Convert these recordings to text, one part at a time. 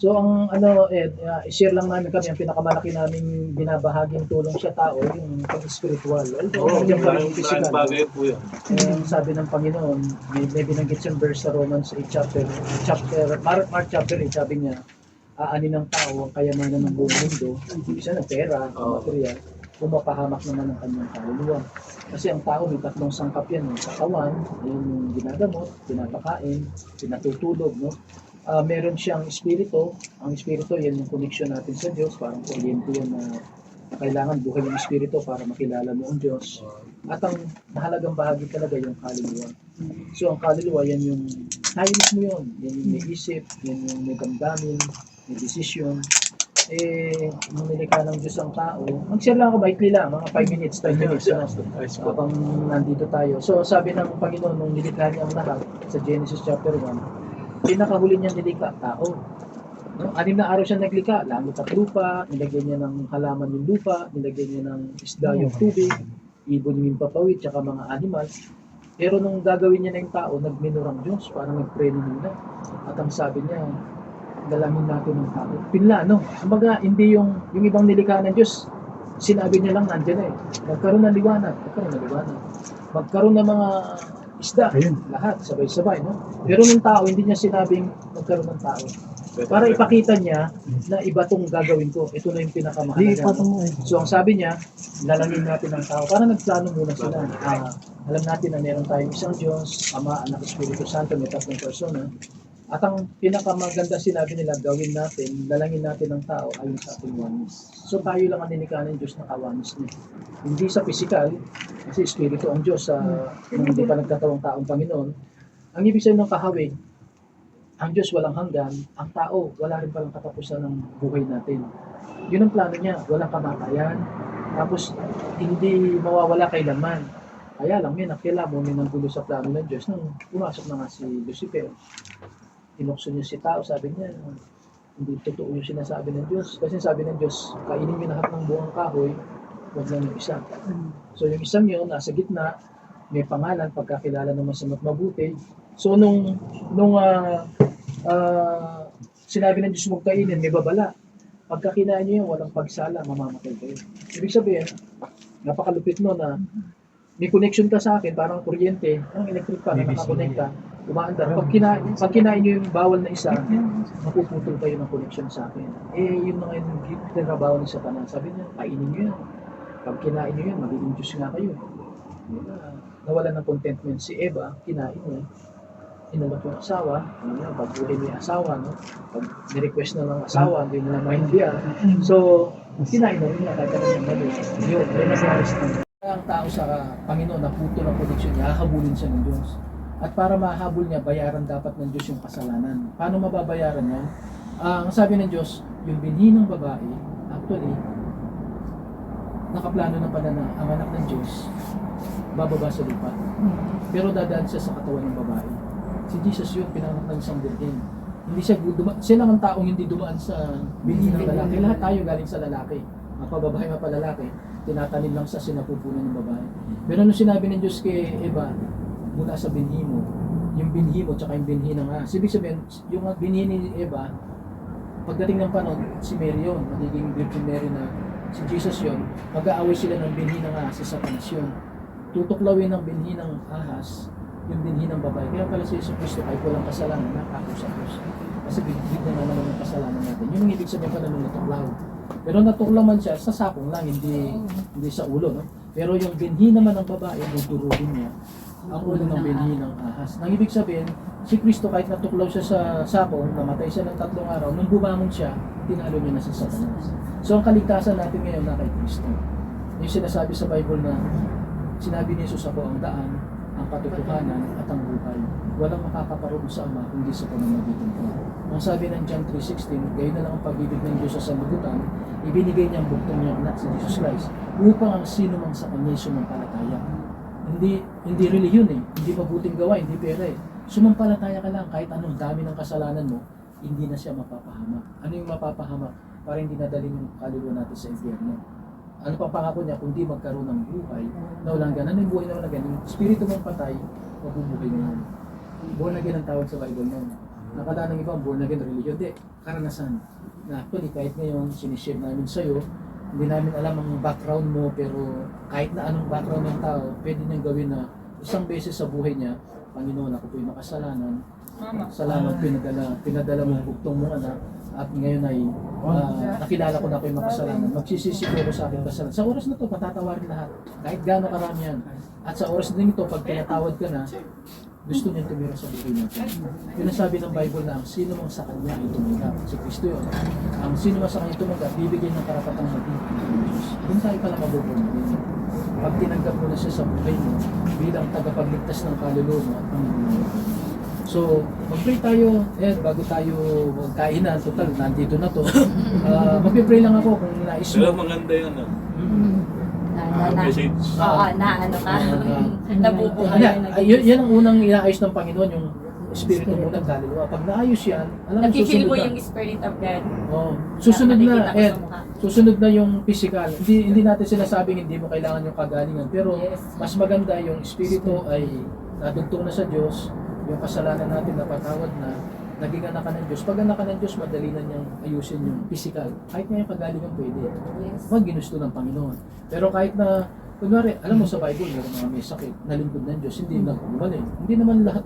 So ang i-share lang namin kami, ang pinakamalaki naming binabahaging tulong sa tao, yung pag-spiritual. Oo, Nandiyan pa rin yung malaking physical. bagay po yan. Sabi ng Panginoon, may binanggit siyang verse sa Romans 8 Mark chapter 8, sabi niya, aanin ng tao ang kayamanan ng buong mundo, isa ng pera, material, pumapahamak naman ang kanyang kaluluwa. Kasi ang tao may tatlong sangkap yan, yung katawan, yung ginagamot, pinapakain, pinatutulog, no? Meron siyang espiritu. Ang espiritu, yan yung connection natin sa Diyos, parang kuryente yan na kailangan buhay ng espiritu para makilala mo ang Diyos. At ang mahalagang bahagi talaga yung kaluluwa. So ang kaluluwa, yan yung tayo mismo yun. Yan yung may isip, yan yung may damdamin, may desisyon. Nung nilikha ng Diyos ang tao, mag-share lang ako, maikli lang, mga 5 minutes, 10 minutes, habang nandito tayo. So sabi ng Panginoon, nung nilikha niya ang lahat, sa Genesis chapter 1, pinakahuli niya nilikha, tao. No? 6 na araw siya naglikha, langit at lupa, nilagyan niya ng halaman yung lupa, nilagyan niya ng isda yung tubig, ibon yung papawid, tsaka mga animal. Pero nung gagawin niya na yung tao, nagminurang Diyos, parang nag-pray muna. At ang sabi niya, dalangin natin ng tao. Pinla, no? Kumbaga, hindi yung ibang nilikha ng Diyos, sinabi niya lang, nandiyan na eh. Magkaroon ng liwanag, magkaroon ng mga isda, lahat, sabay-sabay, no? Pero nung tao, hindi niya sinabing magkaroon ng tao. Para ipakita niya na iba tong gagawin ko. Ito na yung pinakamahalaga. So ang sabi niya, lalangin natin ang tao. Para nagplano muna sila. Alam natin na meron tayong isang Diyos, Ama, Anak, Espiritu Santo, may tatlong persona. At ang pinakamaganda sinabi nila, gawin natin, lalangin natin ang tao ayon sa ating wanis. So tayo lang ang nilikha ng Diyos na kawanis niya. Hindi sa physical, kasi Espiritu ang Diyos kung hindi pa nagkatawang taong Panginoon. Ang ibig sabihin ng kahawig, ang Diyos walang hanggan, ang tao wala rin palang katapusan ng buhay natin. Yun ang plano niya, walang kamatayan, tapos hindi mawawala kailanman. Kaya lang, may nakila mo, may nanggulo sa plano ng Diyos nung pumasok na nga si Lucifer. Tinukso niya si tao, sabi niya, hindi totoo yung sinasabi ng Diyos. Kasi sabi ng Diyos, kainin niyo lahat ng buong kahoy, huwag lang yung isa. So yung isang yun, nasa gitna, may pangalan, pagkakilala ng masama't mabuti. So nung sinabi ng Diyos huwag kainin, may babala. Pagka kinain niyo yun, walang pagsala, mamamatay kayo. Ibig sabihin, napakalupit no na may connection ka sa akin, parang kuryente, ang electric pa, nakakonekta, umaandar. Pag kinain nyo yung bawal na isa, mapuputol kayo ng connection sa akin. Yun na ngayon yung trabaho ni Satanas. Sabi niya, kainin nyo yan. Pag kinain nyo yan, magiging Diyos nga kayo. Nawala ng contentment si Eva, kinain niya. Inalok yung asawa, pag-uli mo yung asawa, no? Pag nirequest na ng asawa, hindi mo na maintindihan. So, kinain na rin na, kahit ano yung mali. Yun, may nasaris na. Ang tao sa Panginoon na puto ng connection niya, hahabulin siya ng Diyos. At para mahabol niya, bayaran dapat ng Diyos yung kasalanan. Paano mababayaran yan? Ang sabi ng Diyos, yung binhi ng babae, actually, nakaplano na pala na ang anak ng Diyos, bababa sa lupa. Pero dadaan siya sa katawan ng babae. Si Jesus yun, pinanganak ng isang virgin. Hindi siya siya lang ang taong hindi dumaan sa binhi ng lalaki. Lahat tayo galing sa lalaki. Mapababae, mapalalaki. Tinatanim lang sa sinapupunan ng babae. Pero nung sinabi ng Diyos kay Eva, mula sa binhi mo, yung binhi mo, tsaka yung binhi ng ahas. Ibig sabihin, yung binhi ni Eva, pagdating ng panahon, si Mary yun, magiging Virgin Mary na si Jesus yun, mag-aaway sila ng binhi ng ahas sa Satanas yun. Tutuklawin ng binhi ng ahas, yung binhi ng babae. Kaya pala si Jesus Cristo, kahit walang kasalanan, nakako sa Diyos. Kasi bigyan na naman ng kasalanan natin. Yun ang ibig sabihin pala nung natuklaw. Pero natuklaw man siya, sa sapong lang, hindi sa ulo. No? Pero yung binhi naman ng babae, nagdurugin niya ang ulo ng binhi ng ahas. Nang ibig sabihin, si Kristo kahit natuklaw siya sa sapong, namatay siya ng 3 araw, nung bumangon siya, tinalo niya na sa Satanas. So ang kaligtasan natin ngayon na kay Kristo. Yung sinasabi sa Bible na, sinabi ni Jesus, ako ang daan, ang katotohanan at ang buhay. Walang makakaparoon sa Ama kundi sa pamamagitan ko. Ang sabi ng John 3:16, gayon na lang ang pag-ibig ng Diyos sa sanlibutan, ibinigay niya ang buktong niyang anak si Jesus Christ upang ang sino mang sa kanya sumampalataya. Hindi reliyon hindi mabuting gawa, hindi pera Sumampalataya ka lang kahit anong dami ng kasalanan mo, hindi na siya mapapahamak. Ano yung mapapahamak? Para hindi nadalhin yung kaluluwa natin sa impyerno. Ano pang pangako niya? Kundi magkaroon ng buhay na walang ganun. Ano yung buhay na walang ganun? Yung espiritu mong patay, mabubuhay ngayon. Born again ang tawag sa Bible noon. Nakala ng ibang born again religion. Hindi, karanasan. Na actually, kahit ngayon, sinishare namin sa'yo, hindi namin alam ang background mo, pero kahit na anong background ng tao, pwede niyang gawin na isang beses sa buhay niya, Panginoon, ako po'y makasalanan. Salamat, pinadala mo ang bugtong mong anak, at ngayon ay nakilala ko na ako'y makasalanan. Magsisisi ko sa aking kasalanan. Sa oras na to, patatawarin lahat. Kahit gaano karami yan. At sa oras din ito, pag pinatawad ka na, gusto niyang tumira sa buhay natin. Yun ang sabi ng Bible na ang sino mang sa Kanya ay tumanggap. Si Kristo yun. Ang sino mang sa Kanya tumanggap, bibigyan ng karapatang maging ng Diyos. Doon tayo pala mabubunin. Pag tinanggap mo na siya sa buhay mo, bilang tagapagligtas ng kaluluwa mo at Panginoon. So, mag-pray tayo, bago tayo magkainan, total, nandito na to. Mag-pray lang ako kung nais mo. Pero maganda yan. Message. Oo, na ano ka. Nabubuhay na. Yan ang unang inaayos ng Panginoon, yung Espiritu mo ng kaluluwa. Pag naayos yan, alam mo, Nakikil mo susunod yung Spirit of God. Oh, susunod na, Nakikita ko sa mukha. susunod na yung physical. Hindi natin sinasabing hindi mo kailangan yung kagalingan, pero Yes. mas maganda yung Espiritu ay nadugtong na sa Diyos, yung kasalanan natin napatawad na, naging anak ka ng Diyos. Pag anak ka ng Diyos, madali na niyang ayusin yung physical. Kahit nga yung kagalingan pwede. Yes. Pag ginusto ng Panginoon. Pero kahit na, kunwari, alam mo sa Bible, meron mga may sakit, nalingkod ng Diyos, hindi na gumaling. Hindi naman lahat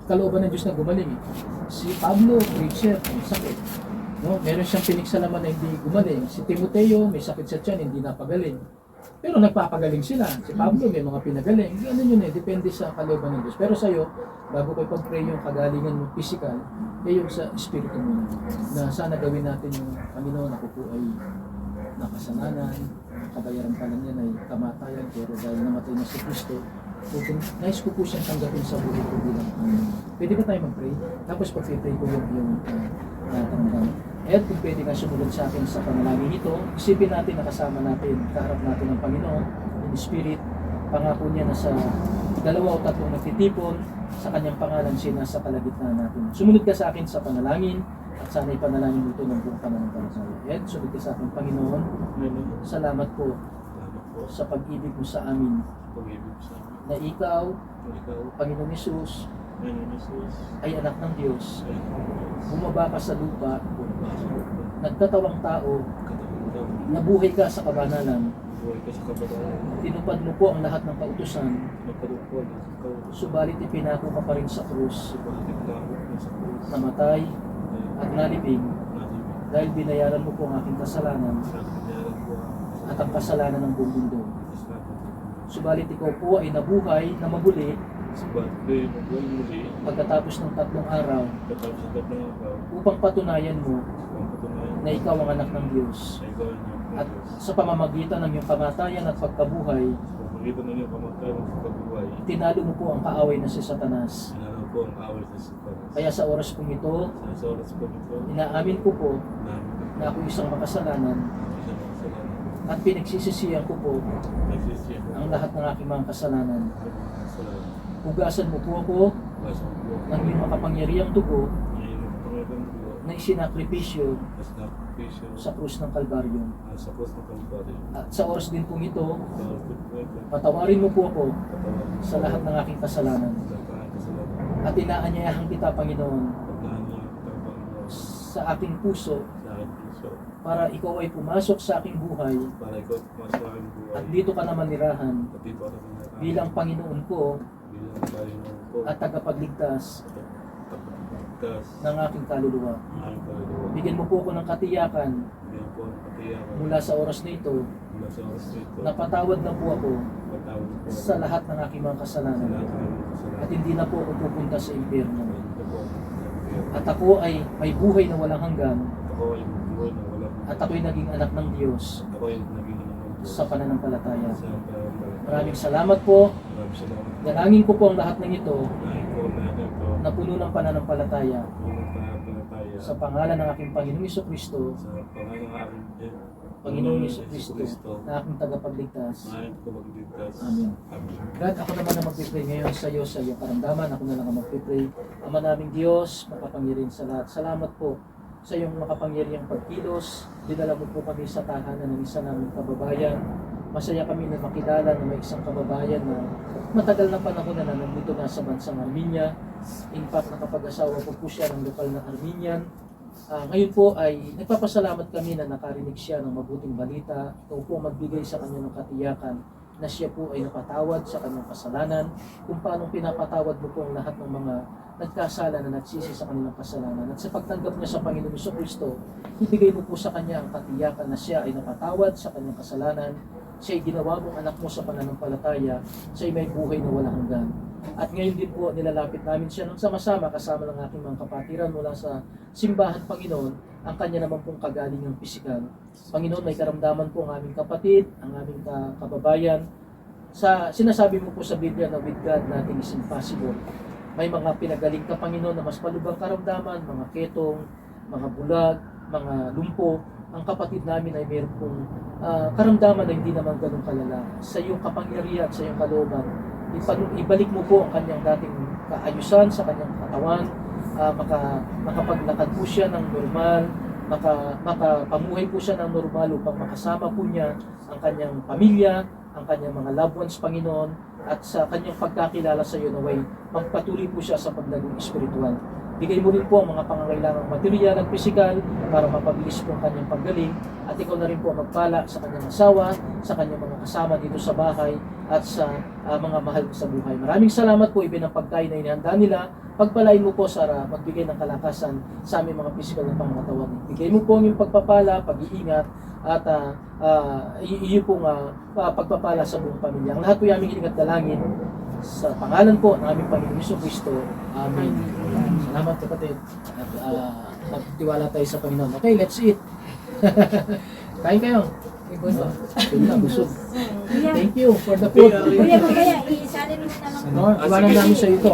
kalooban ng Diyos na gumaling. Si Pablo, preacher, may sakit. No? Meron siyang pinigsalaman na hindi gumaling. Si Timoteo, may sakit sa tiyan, hindi napagaling. Pero nagpapagaling sila. Si Pablo, may mga pinagaling. Ano yun depende sa kalooban ng Diyos. Pero sa'yo, bago ko ipag-pray yung kagalingan mo physical, yung sa Espiritu mo na sana gawin natin yung Panginoon, ako po ay nakasalanan, kabayaran pa lang yan ay kamatayan, pero dahil namatay na si Kristo, nais ko po siyang tanggapin sa buhay ko bilang pwede ba tayo mag-pray? Tapos pag-pray ko yung natanggap. At kung pwede ka sumunod sa akin sa panalangin ito, isipin natin na kasama natin, kaharap natin ang Panginoon, in Spirit, pangako niya na sa 2 o 3 nagtitipon, sa kanyang pangalan siya nasa kalagitnaan natin. Sumunod ka sa akin sa panalangin, at sana ipanalangin mo ito ng buong pananampalataya. Ed, sumunod ka sa akin, Panginoon, salamat po sa pag-ibig mo sa amin, na ikaw, Panginoon Hesus, ay anak ng Diyos, bumaba ka sa lupa, nagtatawang tao, nabuhay ka sa kabanalan, tinupad mo po ang lahat ng kautusan, subalit ipinako ka pa rin sa krus, namatay at nalibing, dahil binayaran mo po ang aking kasalanan at ang kasalanan ng buong mundo. Subalit ikaw po ay nabuhay na mabuli pagkatapos ng 3 araw upang patunayan mo na ikaw ang anak ng Diyos. At sa pamamagitan ng iyong kamatayan at pagkabuhay, tinalo mo po ang kaaway na si Satanas. Kaya sa oras kong ito, inaamin ko po na ako isang makasalanan at pinagsisisihan ko po ang lahat ng aking mga kasalanan. Hugasan mo po ako ng iyong makapangyarihang dugo na isinakripisyo sa krus ng Kalbaryo. At sa oras din pong ito, patawarin mo po ako sa lahat ng aking kasalanan. At inaanyayahan kita, Panginoon, sa aking puso para ikaw ay pumasok sa aking buhay at dito ka na manirahan bilang Panginoon ko at tagapagligtas ng aking kaluluwa. Bigyan mo po ako ng katiyakan mula sa oras na ito na patawad na po ako sa lahat ng aking mga kasalanan at hindi na po ako pupunta sa impyerno. At ako ay may buhay na walang hanggan at ako'y naging anak ng Diyos sa pananampalataya. Maraming salamat po. Dalangin ko po ang lahat ng ito na puno ng pananampalataya sa pangalan ng aking Panginoong Jesucristo, Panginoong Jesucristo, na aking tagapagligtas. Amen. God, ako naman na magpipray ngayon sa iyo, sa iyong karamdaman. Ako na lang ang magpipray. Ama naming Diyos, makapangyarihan sa lahat. Salamat po sa iyong makapangyarihang pagkilos. Dinala mo po kami sa tahanan ng isa naming kababayan. Masaya kami na makilala na may isang kababayan na matagal na panahon na nandito na sa bansang Armenia. In fact, nakapag-asawa po siya ng lokal na Armenian. Ngayon po ay nagpapasalamat kami na nakarinig siya ng mabuting balita. Ito po magbigay sa kanya ng katiyakan na siya po ay napatawad sa kanyang kasalanan, kung paano pinapatawad mo po ang lahat ng mga nagkasala na nagsisi sa kanilang kasalanan. At sa pagtanggap niya sa Panginoon Kristo, ibigay mo po sa kanya ang katiyakan na siya ay napatawad sa kanyang kasalanan, siya ay ginawa mong anak mo sa pananampalataya, siya ay may buhay na walang hanggan. At ngayon din po, nilalapit namin siya ng sama-sama kasama ng aking mga kapatiran mula sa simbahan, Panginoon, ang kanya naman pong kagalingang pisikal. Panginoon, may karamdaman po ang aming kapatid, ang aming kababayan. Sinasabi mo po sa Biblia na with God nothing is impossible. May mga pinagaling ka, Panginoon, na mas malubhang karamdaman, mga ketong, mga bulag, mga lumpo. Ang kapatid namin ay mayroon pong karamdaman na hindi naman ganun kalala. Sa iyong kapangyarihan, sa iyong kalooban, ibalik mo po ang kanyang dating kaayusan sa kanyang katawan, makapaglakad po siya ng normal, makapamuhay po siya ng normal upang makasama po niya ang kanyang pamilya, ang kanyang mga loved ones, Panginoon, at sa kanyang pagkakilala sa iyo naway magpatuloy po siya sa paglagong espiritual. Bigay mo rin po ang mga pangangailangang material at pisikal para mapabilis po ang kanyang paggaling, at ikaw na rin po magpala sa kanyang asawa, sa kanyang mga kasama dito sa bahay, at sa mga mahal sa buhay. Maraming salamat po, ibig ng pagkain na inihanda nila. Pagpalain mo po, Sara, magbigay ng kalakasan sa aming mga pisikal na pangatawan. Bigay mo po ang iyong pagpapala, pag-iingat, at iyo pong pagpapala sa buong pamilya. Ang lahat po yung aming hiling at dalangin sa pangalan po ng aming Panginoon Kristo. Amen. Salamat, kapatid. At magtiwala tayo sa Panginoon. Okay, let's eat. Kain kayo. Busog. Thank you for the food. Kuya, mamaya, isalin mo na lang. Iwanan namin sa ito.